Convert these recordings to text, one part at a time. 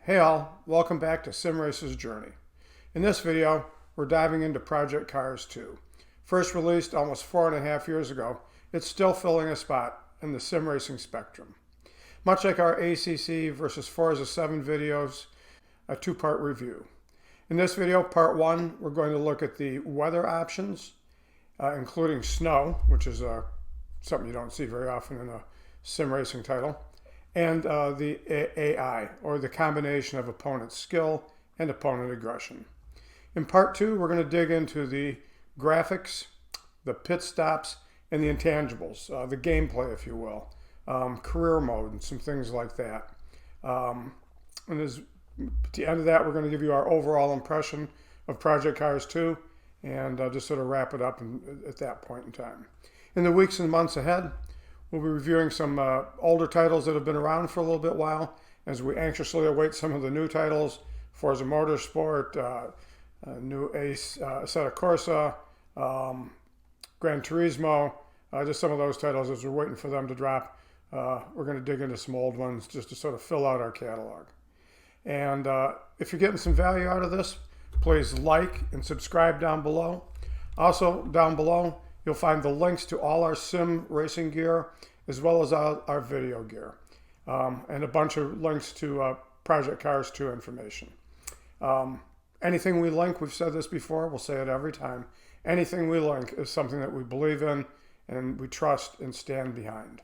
Hey all, welcome back to Sim Racer's Journey. In this video, we're diving into Project Cars 2. First released almost 4.5 years ago, it's still filling a spot in the sim racing spectrum. Much like our ACC versus Forza 7 videos, a two-part review. In this video, part 1, we're going to look at the weather options, including snow, which is something you don't see very often in a sim racing title, and the AI, or the combination of opponent skill and opponent aggression. In part 2, we're going to dig into the graphics, the pit stops, and the intangibles, the gameplay, if you will, career mode, and some things like that. And at the end of that, we're going to give you our overall impression of Project Cars 2, and just sort of wrap it up at that point in time. In the weeks and months ahead, we'll be reviewing some older titles that have been around for a little bit while, as we anxiously await some of the new titles: Forza Motorsport, new Assetto Corsa, Gran Turismo, just some of those titles as we're waiting for them to drop. We're going to dig into some old ones just to sort of fill out our catalog. And if you're getting some value out of this, please like and subscribe down below. Also, down below, you'll find the links to all our sim racing gear, as well as our video gear, and a bunch of links to Project Cars 2 information. Anything we link, we've said this before, we'll say it every time, anything we link is something that we believe in and we trust and stand behind.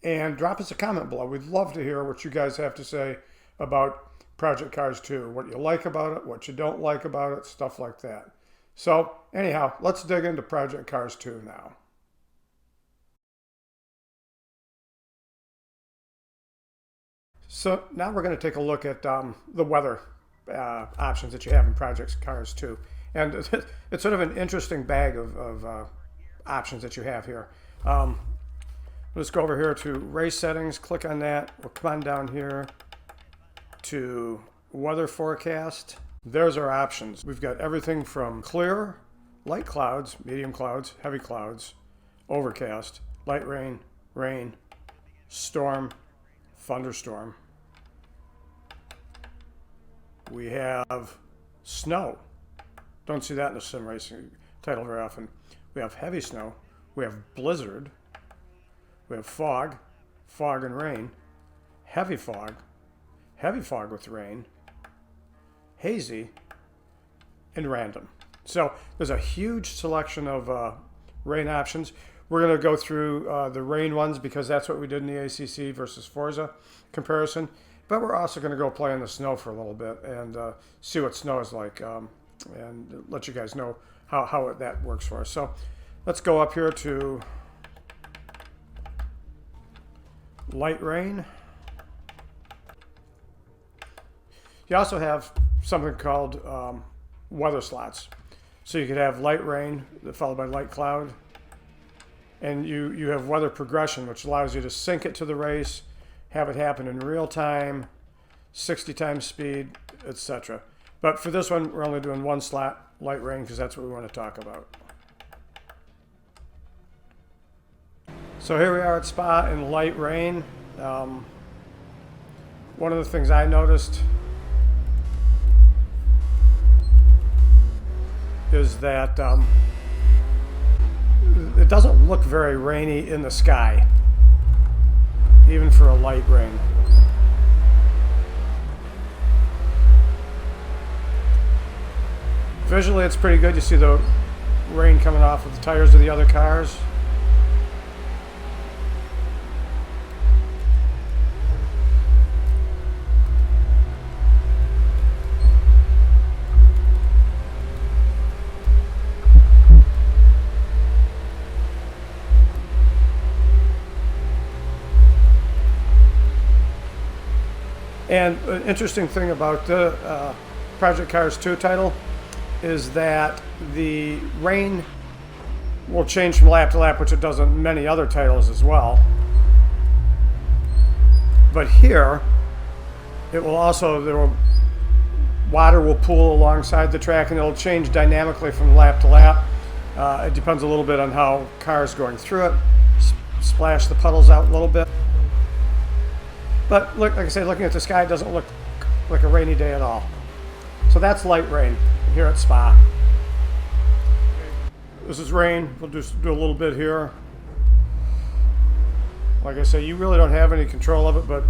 And drop us a comment below. We'd love to hear what you guys have to say about Project Cars 2, what you like about it, what you don't like about it, stuff like that. So anyhow, let's dig into Project Cars 2 now. So now we're going to take a look at the weather options that you have in Project Cars 2. And it's sort of an interesting bag of options that you have here. Let's go over here to race settings, click on that. We'll come on down here to weather forecast. There's our options. We've got everything from clear, light clouds, medium clouds, heavy clouds, overcast, light rain, rain, storm, thunderstorm. We have snow. Don't see that in a sim racing title very often. We have heavy snow. We have blizzard. We have fog, fog and rain, heavy fog with rain, hazy, and random. So there's a huge selection of rain options. We're going to go through the rain ones because that's what we did in the ACC versus Forza comparison. But we're also going to go play in the snow for a little bit and see what snow is like, and let you guys know how that works for us. So let's go up here to light rain. You also have something called weather slots. So you could have light rain followed by light cloud. And you have weather progression, which allows you to sync it to the race, have it happen in real time, 60 times speed, etc. But for this one, we're only doing one slot, light rain, because that's what we want to talk about. So here we are at Spa in light rain. One of the things I noticed is that it doesn't look very rainy in the sky, even for a light rain. Visually, it's pretty good. You see the rain coming off of the tires of the other cars. And an interesting thing about the Project Cars 2 title is that the rain will change from lap to lap, which it does on many other titles as well. But here, it will also, water will pool alongside the track, and it'll change dynamically from lap to lap. It depends a little bit on how cars going through it. Splash the puddles out a little bit. But look, like I say, looking at the sky, it doesn't look like a rainy day at all. So that's light rain here at Spa. This is rain. We'll just do a little bit here. Like I say, you really don't have any control of it, but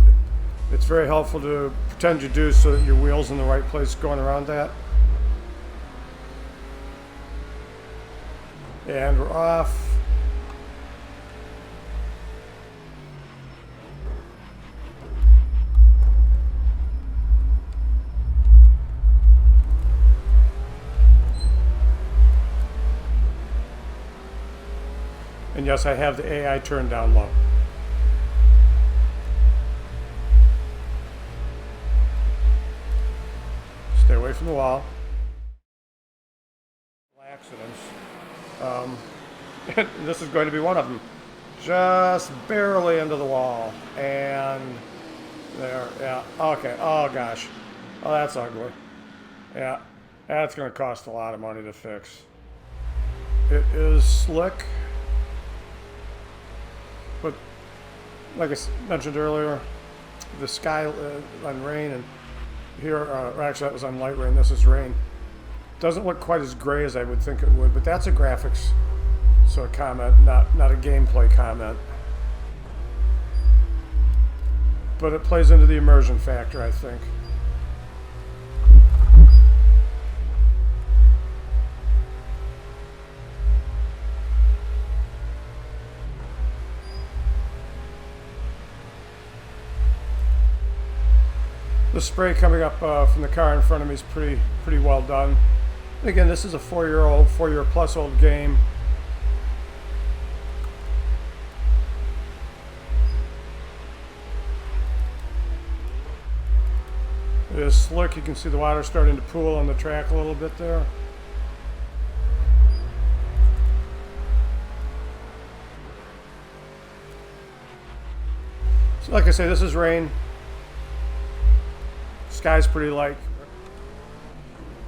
it's very helpful to pretend you do so that your wheel's in the right place going around that. And we're off. And yes, I have the AI turned down low. Stay away from the wall. Accidents. This is going to be one of them. Just barely into the wall. And there, yeah, okay, oh gosh. Oh, that's ugly. Yeah, that's going to cost a lot of money to fix. It is slick. But like I mentioned earlier, the sky on rain, and here, actually that was on light rain, this is rain. Doesn't look quite as gray as I would think it would, but that's a graphics sort of comment, not a gameplay comment. But it plays into the immersion factor, I think. The spray coming up from the car in front of me is pretty well done. And again, this is a 4-year plus old game. It is slick. You can see the water starting to pool on the track a little bit there. So like I say, this is rain. Sky's pretty light.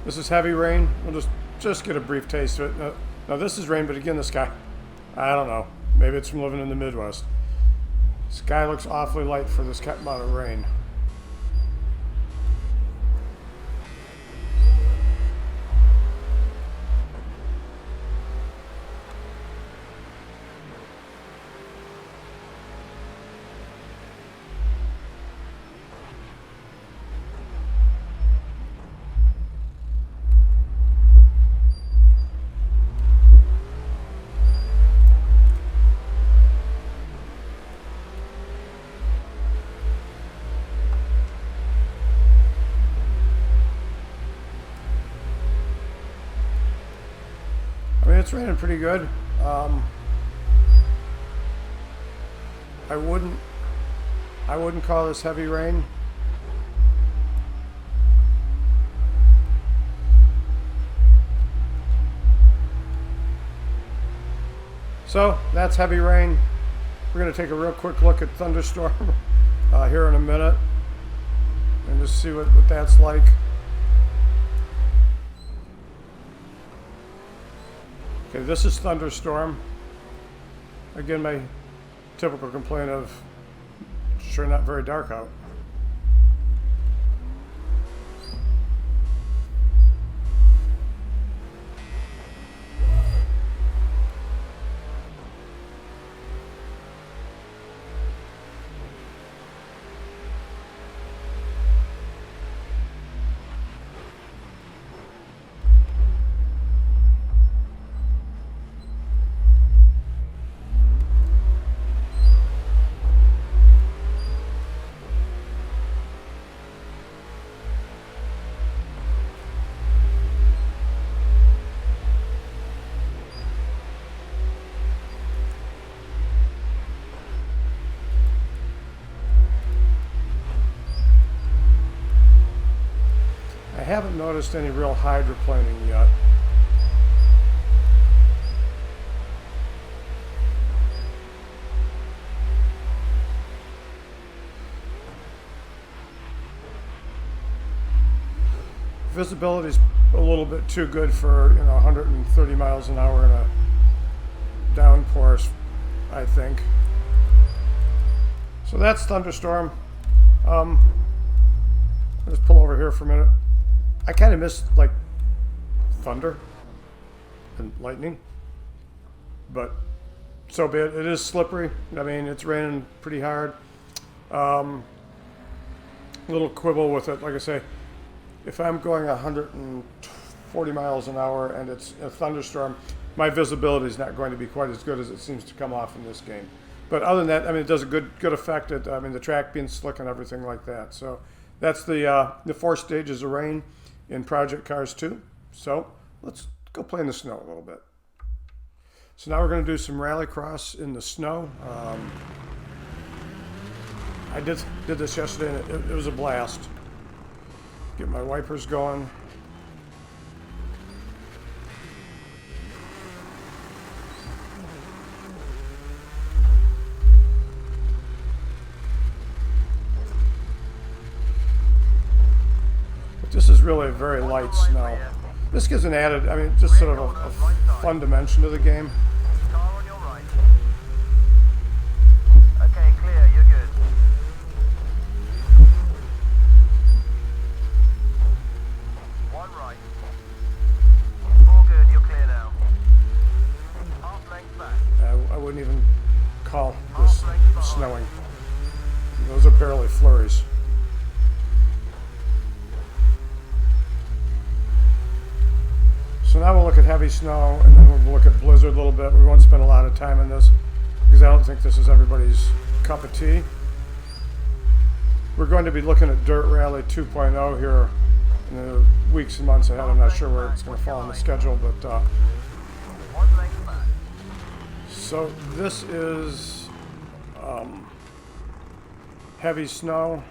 This is heavy rain. We'll just get a brief taste of it. Now this is rain, but again, the sky, I don't know. Maybe it's from living in the Midwest. Sky looks awfully light for this amount of rain. It's raining pretty good. I wouldn't call this heavy rain. So that's heavy rain. We're going to take a real quick look at thunderstorm here in a minute and just see what that's like. Okay, this is thunderstorm. Again, my typical complaint of sure not very dark out. I haven't noticed any real hydroplaning yet. Visibility's a little bit too good for 130 miles an hour in a downpour, I think. So that's thunderstorm. I'll just pull over here for a minute. I kind of miss like thunder and lightning, but so be it. It is slippery. I mean, it's raining pretty hard. Little quibble with it, like I say, if I'm going 140 miles an hour and it's a thunderstorm, my visibility is not going to be quite as good as it seems to come off in this game. But other than that, I mean, it does a good effect. I mean, the track being slick and everything like that. So that's the 4 stages of rain in Project Cars 2. So let's go play in the snow a little bit. So now we're going to do some rallycross in the snow. I did this yesterday, and it was a blast. Get my wipers going. But this is really a very light snow. This gives an added, I mean, just sort of a fun dimension to the game. I wouldn't even call this snowing. Those are barely flurries. So now we'll look at heavy snow, and then we'll look at blizzard a little bit. We won't spend a lot of time on this because I don't think this is everybody's cup of tea. We're going to be looking at Dirt Rally 2.0 here in the weeks and months ahead. I'm not sure where it's going to fall on the schedule, but so this is heavy snow.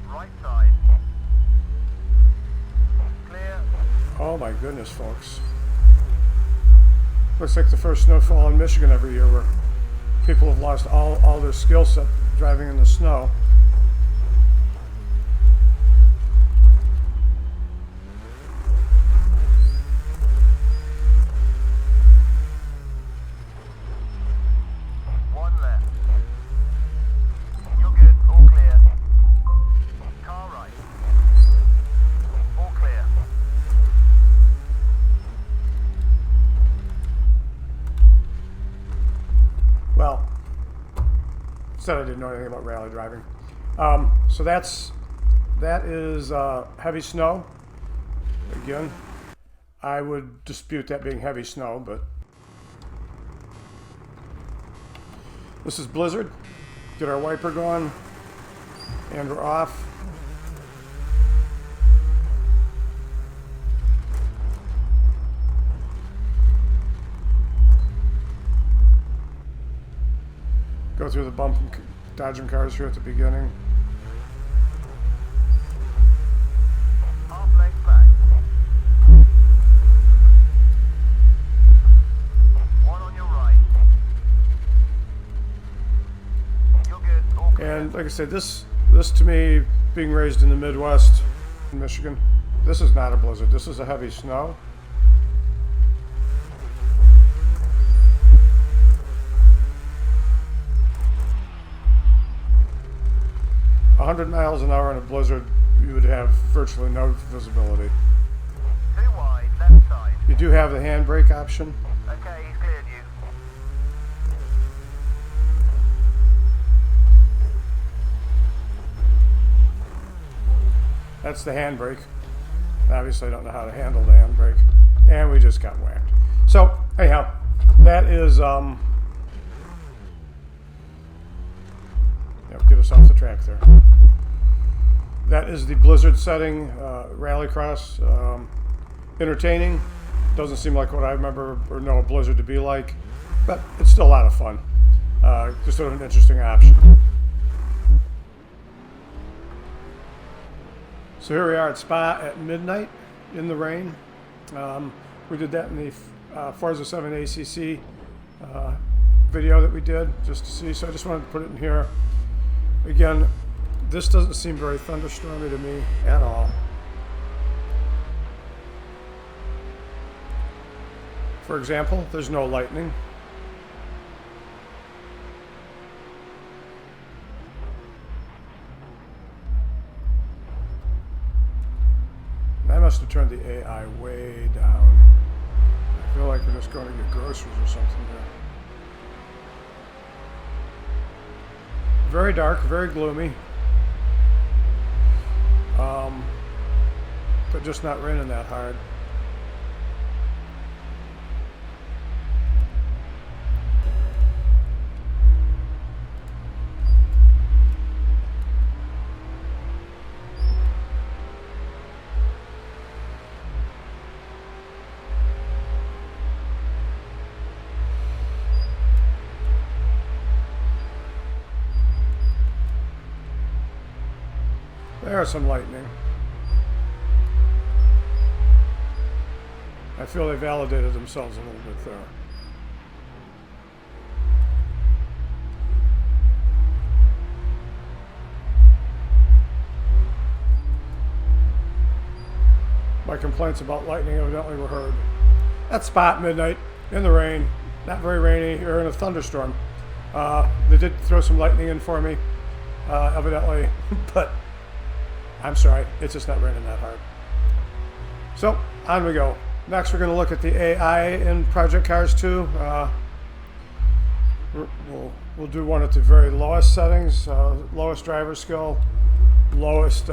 Right side. Clear. Oh my goodness, folks. Looks like the first snowfall in Michigan every year where people have lost all their skill set driving in the snow. One left. You're good. All clear. Car right. All clear. Well, said I didn't know anything about rally driving. So that is heavy snow. Again, I would dispute that being heavy snow, but this is blizzard. Get our wiper going, and we're off. Go through the bump and dodging cars here at the beginning. Half length back. One on your right. You're good. All clear. And like I said, this to me, being raised in the Midwest, in Michigan, this is not a blizzard. This is a heavy snow. A 100 miles an hour in a blizzard, you would have virtually no visibility. Too wide, left side. You do have the handbrake option. Okay, he's cleared you. That's the handbrake. Obviously, I don't know how to handle the handbrake. And we just got whacked. So, anyhow, that is, get us off the track there. That is the blizzard setting, rallycross. Entertaining. Doesn't seem like what I remember or know a blizzard to be like, but it's still a lot of fun. Just sort of an interesting option. So here we are at Spa at midnight in the rain. We did that in the Forza 7 ACC video that we did just to see. So I just wanted to put it in here. Again, This doesn't seem very thunderstormy to me at all. For example, there's no lightning. I must have turned the AI way down. I feel like we're just going to get groceries or something here. Very dark, very gloomy. But just not raining that hard. There's some lightning. I feel they validated themselves a little bit there. My complaints about lightning evidently were heard. At spot midnight, in the rain, not very rainy, or in a thunderstorm. They did throw some lightning in for me, evidently, but I'm sorry, it's just not raining that hard. So, on we go. Next, we're going to look at the AI in Project Cars 2. We'll do one at the very lowest settings, lowest driver skill, lowest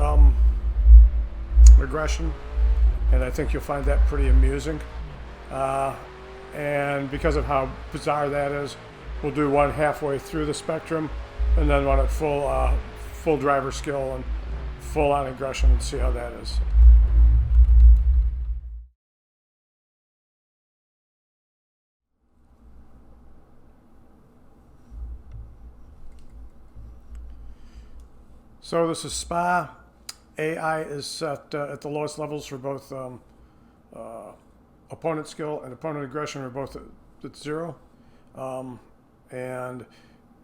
regression, and I think you'll find that pretty amusing. And because of how bizarre that is, we'll do one halfway through the spectrum, and then one at full driver skill and full on aggression, and see how that is. So this is SPA. AI is set at the lowest levels for both opponent skill and opponent aggression are both at 0. And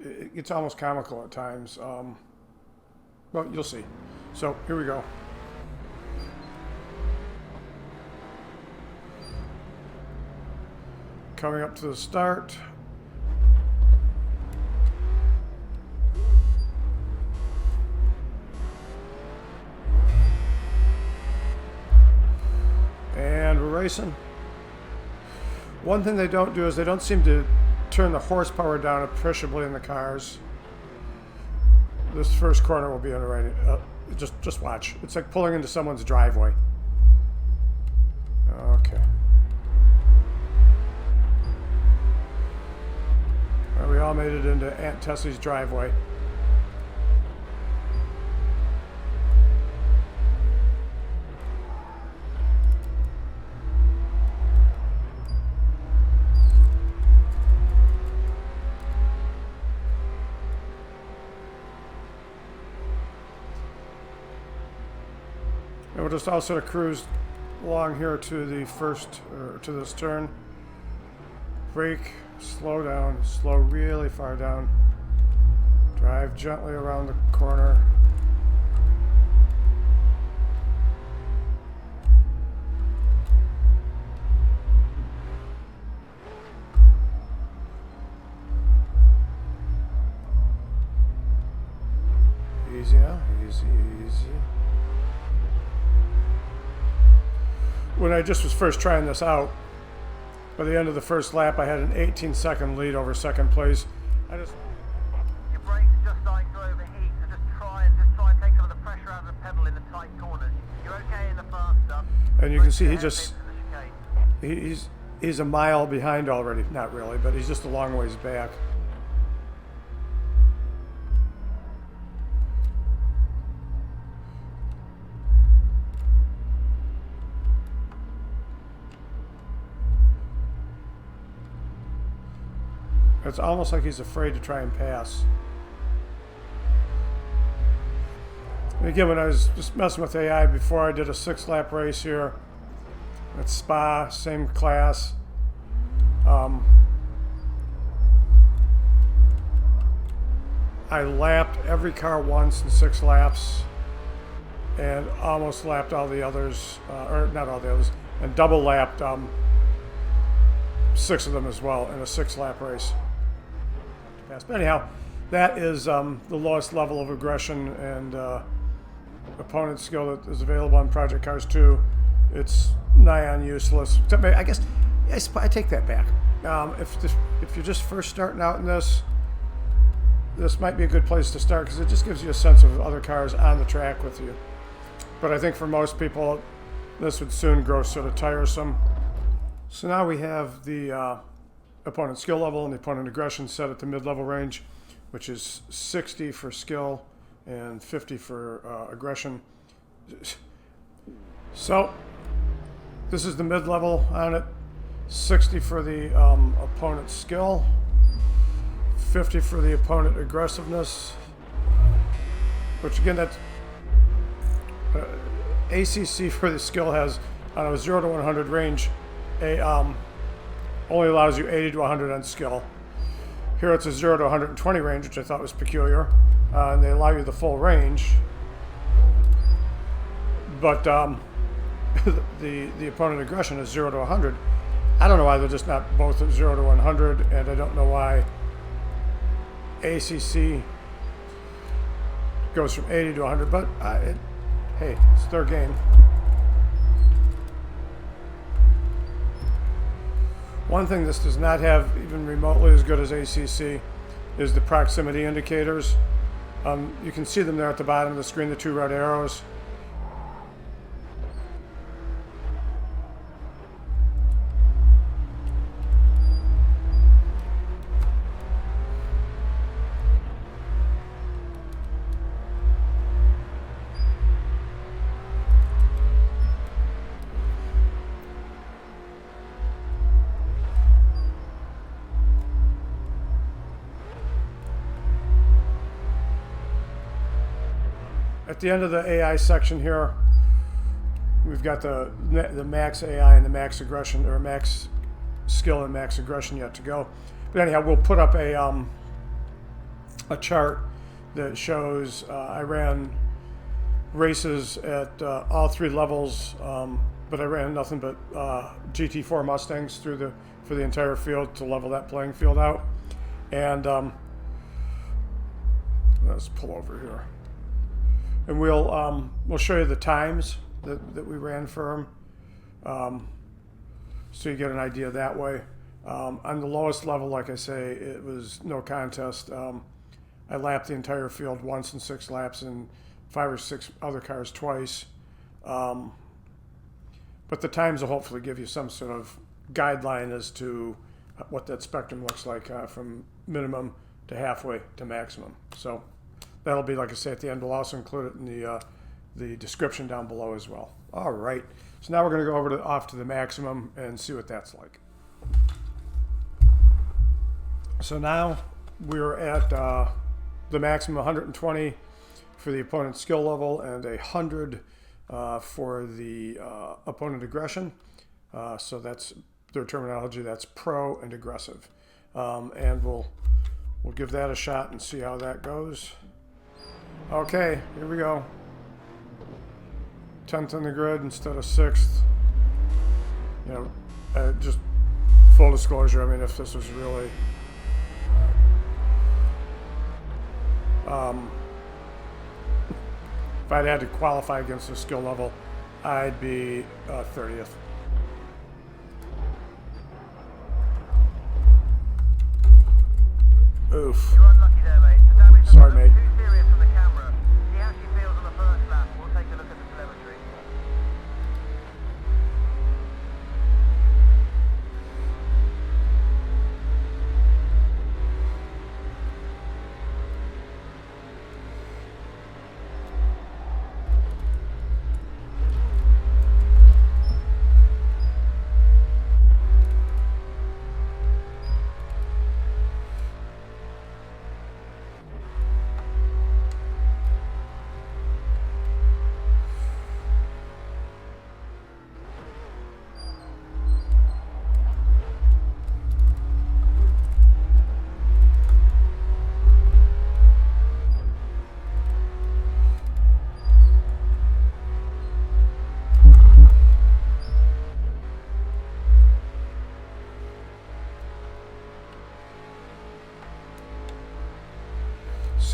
it's almost comical at times. Well, you'll see. So here we go. Coming up to the start. And we're racing. One thing they don't do is they don't seem to turn the horsepower down appreciably in the cars. This first corner will be on the right. Just watch. It's like pulling into someone's driveway. Okay. Well, we all made it into Aunt Tessie's driveway. And we'll just all sort of cruise along here to the first, or to this turn. Brake, slow down, slow really far down. Drive gently around the corner. Easy now, easy, easy. When I just was first trying this out, by the end of the first lap, I had an 18-second lead over second place. Your brakes are just starting to overheat, so just try and take some of the pressure out of the pedal in the tight corners. You're okay in the fast stuff. And you can see he's a mile behind already. Not really, but he's just a long ways back. It's almost like he's afraid to try and pass. And again, when I was just messing with AI before, I did a 6-lap race here at Spa, same class. I lapped every car once in 6 laps, and almost lapped all the others, or not all the others, and double lapped 6 of them as well in a 6-lap race. But anyhow, that is the lowest level of aggression and opponent skill that is available on Project Cars 2. It's nigh on useless. I guess I take that back. If you're just first starting out in this might be a good place to start, because it just gives you a sense of other cars on the track with you. But I think for most people, this would soon grow sort of tiresome. So now we have the opponent skill level and the opponent aggression set at the mid-level range, which is 60 for skill and 50 for aggression. So this is the mid-level on it. 60 for the opponent skill, 50 for the opponent aggressiveness, which again, that's ACC for the skill has on a 0 to 100 range only allows you 80 to 100 on skill. Here it's a 0 to 120 range, which I thought was peculiar, and they allow you the full range, but the opponent aggression is 0 to 100. I don't know why they're just not both at 0 to 100, and I don't know why ACC goes from 80 to 100, but hey, it's their game. One thing this does not have even remotely as good as ACC is the proximity indicators. You can see them there at the bottom of the screen, the 2 red arrows. At the end of the AI section here, we've got the max AI and the max aggression, or max skill and max aggression yet to go. But anyhow, we'll put up a chart that shows I ran races at all 3 levels, but I ran nothing but GT4 Mustangs for the entire field to level that playing field out. And let's pull over here. And we'll show you the times that we ran for them, so you get an idea that way. On the lowest level, like I say, it was no contest. I lapped the entire field once in 6 laps, and 5 or 6 other cars twice. But the times will hopefully give you some sort of guideline as to what that spectrum looks like from minimum to halfway to maximum. So that'll be, like I say, at the end. We'll also include it in the description down below as well. All right. So now we're going to go off to the maximum and see what that's like. So now we're at the maximum 120 for the opponent's skill level and 100 for the opponent aggression. So that's their terminology. That's pro and aggressive. And we'll give that a shot and see how that goes. Okay, here we go. 10th in the grid instead of 6th. You know, just full disclosure, I mean, if this was really if I'd had to qualify against the skill level, I'd be 30th. Oof. You're unlucky there, mate. The damage Sorry, doesn't mate. look too serious from the camera. See how she feels on the first lap. We'll take a look at the telemetry.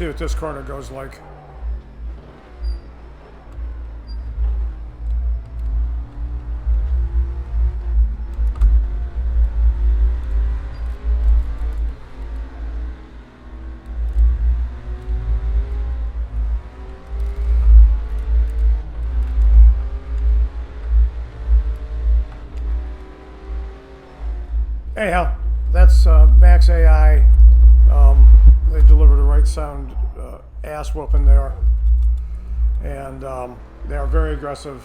see what this corner goes like. Anyhow, that's Max AI. They delivered a right sound ass whooping there. And they are very aggressive,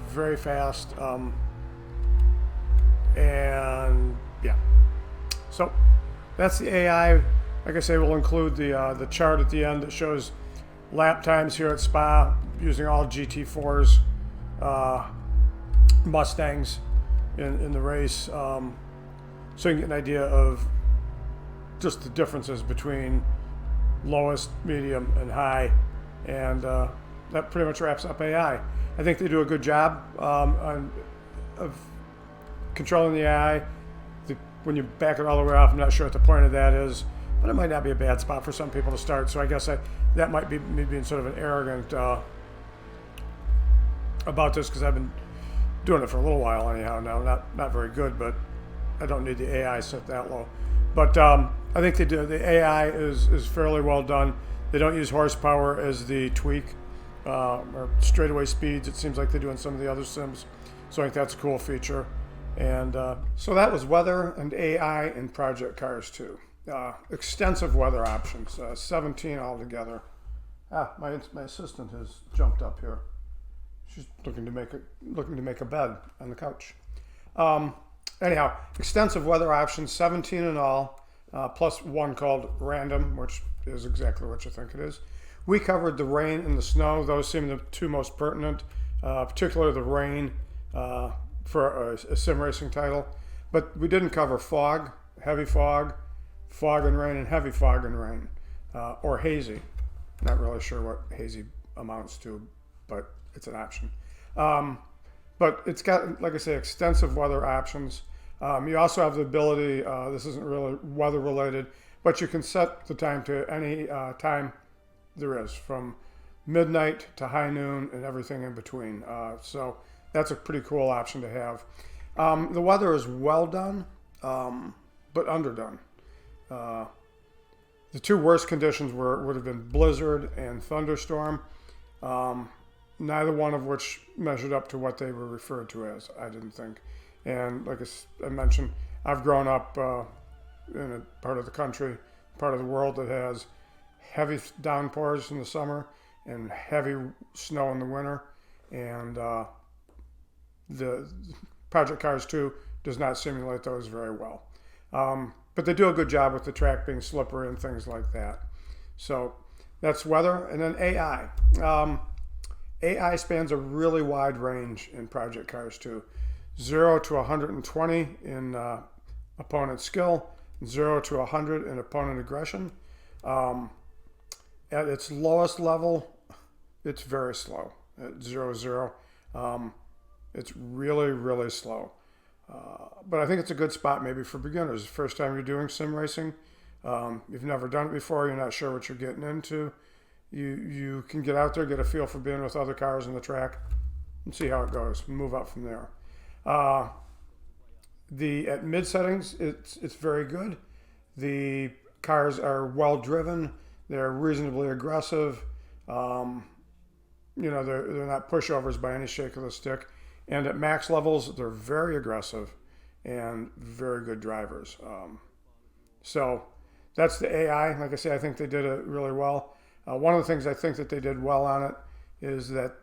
very fast. And yeah. So that's the AI. Like I say, we'll include the chart at the end that shows lap times here at Spa using all GT4s, Mustangs in the race. So you can get an idea of just the differences between lowest, medium, and high. And that pretty much wraps up AI. I think they do a good job of controlling the AI. When you back it all the way off, I'm not sure what the point of that is, but it might not be a bad spot for some people to start. So I guess that might be me being sort of an arrogant about this, because I've been doing it for a little while anyhow now. Not very good, but I don't need the AI set that low. But I think they do. The AI is fairly well done. They don't use horsepower as the tweak or straightaway speeds. It seems like they do in some of the other sims. So I think that's a cool feature. And so that was weather and AI in Project Cars 2. Extensive weather options, 17 altogether. My assistant has jumped up here. She's looking to make a bed on the couch. Anyhow, extensive weather options, 17 in all, plus one called random, which is exactly what you think it is. We covered the rain and the snow. Those seem the two most pertinent, particularly the rain for a sim racing title. But we didn't cover fog, heavy fog, fog and rain, and heavy fog and rain, or hazy. Not really sure what hazy amounts to, but it's an option. But it's got, like I say, extensive weather options. You also have the ability, this isn't really weather related, but you can set the time to any time there is, from midnight to high noon and everything in between. So that's a pretty cool option to have. The weather is well done, but underdone. The two worst conditions would have been blizzard and thunderstorm. Neither one of which measured up to what they were referred to as, I didn't think. And like I mentioned, I've grown up in a part of the country, part of the world that has heavy downpours in the summer and heavy snow in the winter. And the Project Cars 2 does not simulate those very well. But they do a good job with the track being slippery and things like that. So that's weather. And then AI. AI spans a really wide range in Project Cars 2. 0 to 120 in opponent skill, 0 to 100 in opponent aggression. At its lowest level, it's very slow. At 0-0, it's really, really slow. But I think it's a good spot maybe for beginners. First time you're doing sim racing, you've never done it before, you're not sure what you're getting into. You can get out there, get a feel for being with other cars on the track, and see how it goes. Move up from there. At mid settings, it's very good. The cars are well driven. They're reasonably aggressive. They're not pushovers by any shake of the stick. And at max levels, they're very aggressive and very good drivers. So that's the AI. Like I say, I think they did it really well. One of the things I think that they did well on it is that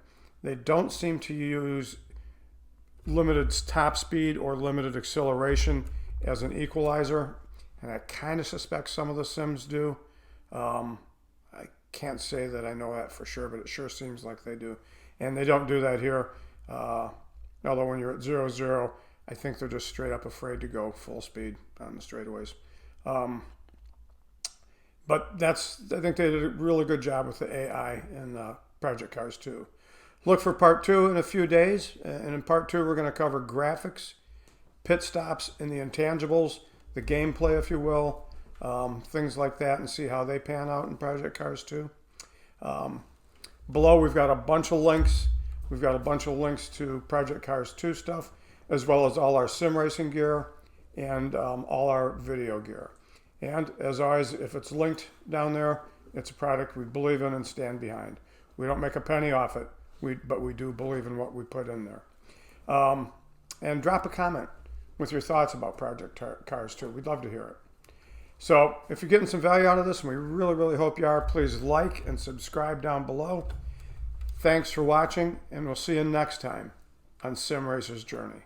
they don't seem to use limited top speed or limited acceleration as an equalizer. And I kind of suspect some of the sims do. I can't say that I know that for sure, but it sure seems like they do. And they don't do that here. Although when you're at 0-0, I think they're just straight up afraid to go full speed on the straightaways. But I think they did a really good job with the AI in Project Cars 2. Look for part 2 in a few days. And in part 2, we're going to cover graphics, pit stops, and the intangibles, the gameplay, if you will, things like that, and see how they pan out in Project Cars 2. Below, we've got a bunch of links. We've got a bunch of links to Project Cars 2 stuff, as well as all our sim racing gear and all our video gear. And as always, if it's linked down there, it's a product we believe in and stand behind. We don't make a penny off it, but we do believe in what we put in there. And drop a comment with your thoughts about Project Cars 2. We'd love to hear it. So if you're getting some value out of this, and we really, really hope you are, please like and subscribe down below. Thanks for watching, and we'll see you next time on Sim Racer's Journey.